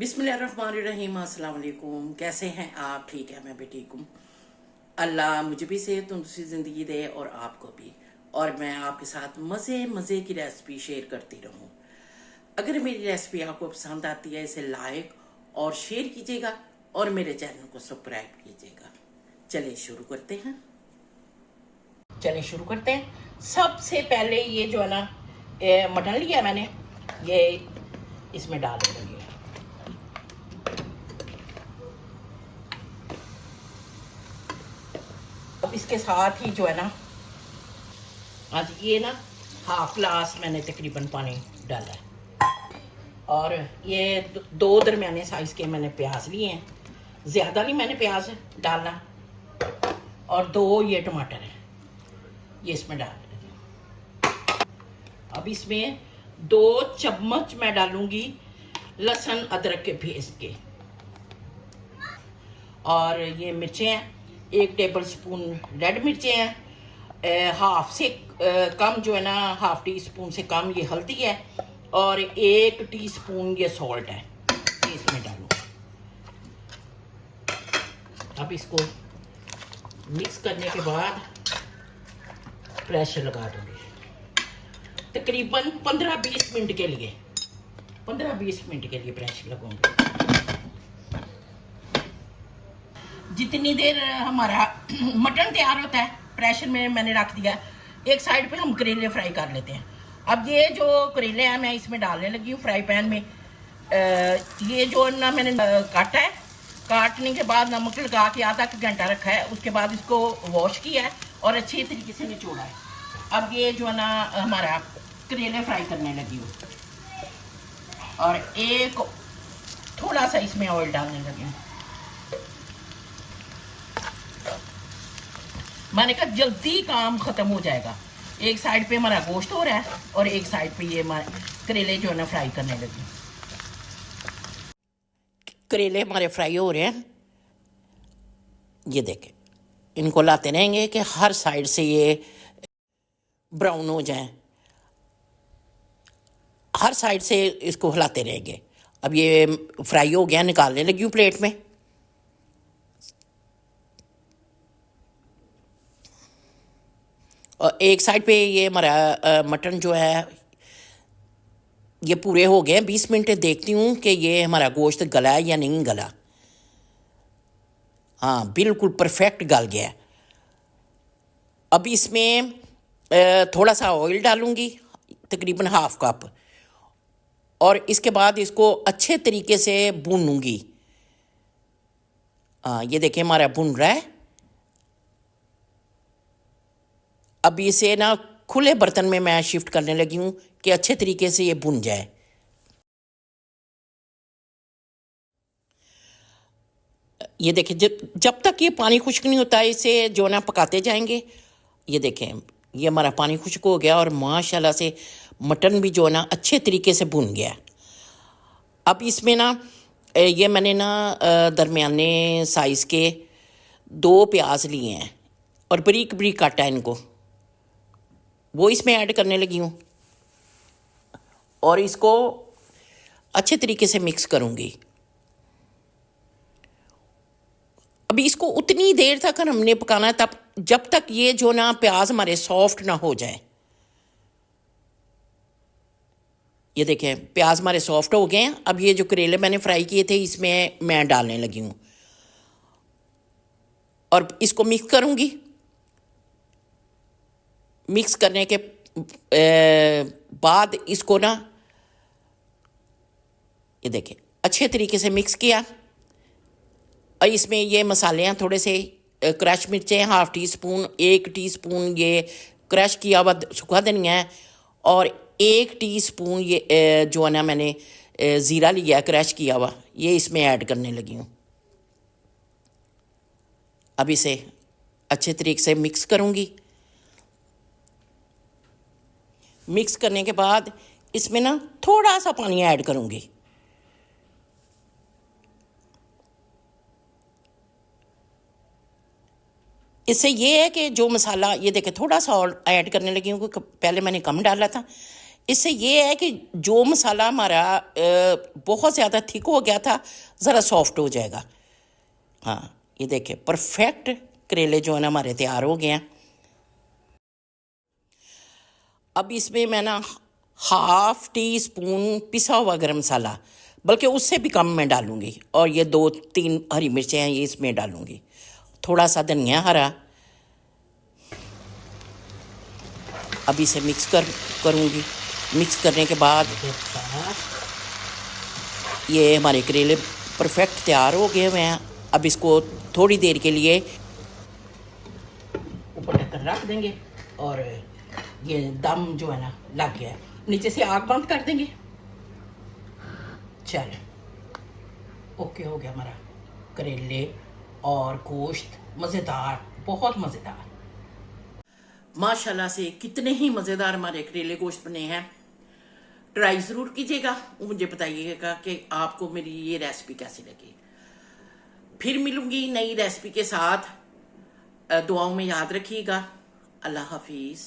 बिस्मिल्लाहिर्रहमानिर्रहीम। अस्सलाम वालेकुम। कैसे हैं आप? ठीक है, मैं भी ठीक हूँ। अल्लाह मुझे भी सेहत तंदुरुस्ती ज़िंदगी दे और आपको भी। और मैं आपके साथ मज़े मज़े की रेसिपी शेयर करती रहूँ। अगर मेरी रेसिपी आपको पसंद आती है, इसे लाइक और शेयर कीजिएगा और मेरे चैनल को सब्सक्राइब कीजिएगा। चलिए शुरू करते हैं। सबसे पहले ये जो है ना, मटन लिया मैंने, ये इसमें डाल देंगे। अब इसके साथ ही जो है ना, आज ये ना हाफ ग्लास मैंने तकरीबन पानी डाला है। और ये दो दरमियाने साइज़ के मैंने प्याज लिए हैं, ज़्यादा नहीं मैंने प्याज डालना। और दो ये टमाटर है, ये इसमें डाल देती हूँ। अब इसमें 2 चम्मच मैं डालूंगी लहसुन अदरक के पेस्ट के। और ये मिर्चें हैं, 1 टेबल स्पून रेड मिर्चें हैं, हाफ से कम जो है ना, हाफ टी स्पून से कम ये हल्दी है, और 1 टीस्पून ये सॉल्ट है, ये इसमें डालूँ। अब इसको मिक्स करने के बाद प्रेशर लगा दूंगी तकरीबन 15-20 मिनट के लिए। 15-20 मिनट के लिए प्रेशर लगाऊंगी। जितनी देर हमारा मटन तैयार होता है, प्रेशर में मैंने रख दिया। एक साइड पे हम करेले फ्राई कर लेते हैं। अब ये जो करेले हैं मैं इसमें डालने लगी हूँ फ्राई पैन में। ये जो ना मैंने काटा है, काटने के बाद नमक लगा के आधा घंटा रखा है। उसके बाद इसको वॉश किया है और अच्छे तरीके से निचोड़ा है। अब ये जो है ना हमारा करेले फ्राई करने लगी हूँ, और एक थोड़ा सा इसमें ऑयल डालने लगी हूँ। मैंने कहा जल्दी काम खत्म हो जाएगा। एक साइड पे हमारा गोश्त हो रहा है और एक साइड पे ये हमारे करेले जो है ना फ्राई करने लगी। करेले हमारे फ्राई हो रहे हैं, ये देखें। इनको लाते रहेंगे कि हर साइड से ये ब्राउन हो जाएं, हर साइड से इसको हिलाते रहेंगे। अब ये फ्राई हो गया, निकालने लगी हूँ प्लेट में। और एक साइड पे ये हमारा मटन जो है ये पूरे हो गए। 20 मिनट देखती हूँ कि ये हमारा गोश्त गला है या नहीं गला। हाँ, बिल्कुल परफेक्ट गल गया है। अब इसमें थोड़ा सा ऑयल डालूंगी, तकरीबन हाफ कप, और इसके बाद इसको अच्छे तरीके से भूनूंगी। हाँ, ये देखिए हमारा भुन रहा है। अब इसे ना खुले बर्तन में मैं शिफ्ट करने लगी हूँ कि अच्छे तरीके से ये भुन जाए। ये देखिए, जब तक ये पानी खुश्क नहीं होता, इसे जो ना पकाते जाएंगे। ये देखें, ये हमारा पानी खुश्क हो गया और माशाल्लाह से मटन भी जो ना अच्छे तरीके से भुन गया। अब इसमें ना ये मैंने ना दरमियाने साइज़ के 2 प्याज लिए हैं और बारीक बारीक काटा है इनको, वो इसमें ऐड करने लगी हूँ। और इसको अच्छे तरीके से मिक्स करूँगी। अभी इसको उतनी देर तक हमने पकाना है, तब जब तक ये जो ना प्याज हमारे सॉफ्ट ना हो जाए। ये देखें, प्याज हमारे सॉफ्ट हो गए हैं। अब ये जो करेले मैंने फ्राई किए थे इसमें मैं डालने लगी हूँ और इसको मिक्स करूँगी। मिक्स करने के बाद इसको ना, ये देखें, अच्छे तरीके से मिक्स किया। और इसमें ये मसाले हैं, थोड़े से क्रश मिर्चें हाफ टी स्पून, 1 टीस्पून ये क्रश किया हुआ सूखा धनिया है, और 1 टीस्पून ये जो है ना मैंने ज़ीरा लिया क्रश किया हुआ, ये इसमें ऐड करने लगी हूँ। अब इसे अच्छे तरीके से मिक्स करूँगी। मिक्स करने के बाद इसमें ना थोड़ा सा पानी ऐड करूँगी। इससे ये है कि जो मसाला, ये देखें, थोड़ा सा और ऐड करने लगी हूँ, पहले मैंने कम डाला था। इससे ये है कि जो मसाला हमारा बहुत ज़्यादा थिक हो गया था ज़रा सॉफ्ट हो जाएगा। हाँ, ये देखिए परफेक्ट करेले जो है ना हमारे तैयार हो गए हैं। अब इसमें मैं ना 1/2 टीस्पून पिसा हुआ गरम मसाला, बल्कि उससे भी कम मैं डालूँगी, और ये 2-3 हरी मिर्चें हैं ये इसमें डालूँगी, थोड़ा सा धनिया हरा। अब इसे मिक्स करूँगी। मिक्स करने के बाद ये हमारे करेले परफेक्ट तैयार हो गए हुए हैं। अब इसको थोड़ी देर के लिए ऊपर ढककर रख देंगे, और ये दम जो है ना लग गया है, नीचे से आग बंद कर देंगे। चलो, ओके हो गया हमारा करेले और गोश्त, मज़ेदार, बहुत मज़ेदार। माशाल्लाह से कितने ही मज़ेदार हमारे करेले गोश्त बने हैं। ट्राई ज़रूर कीजिएगा, मुझे बताइएगा कि आपको मेरी ये रेसिपी कैसी लगी। फिर मिलूंगी नई रेसिपी के साथ। दुआओं में याद रखिएगा। अल्लाह हाफिज़।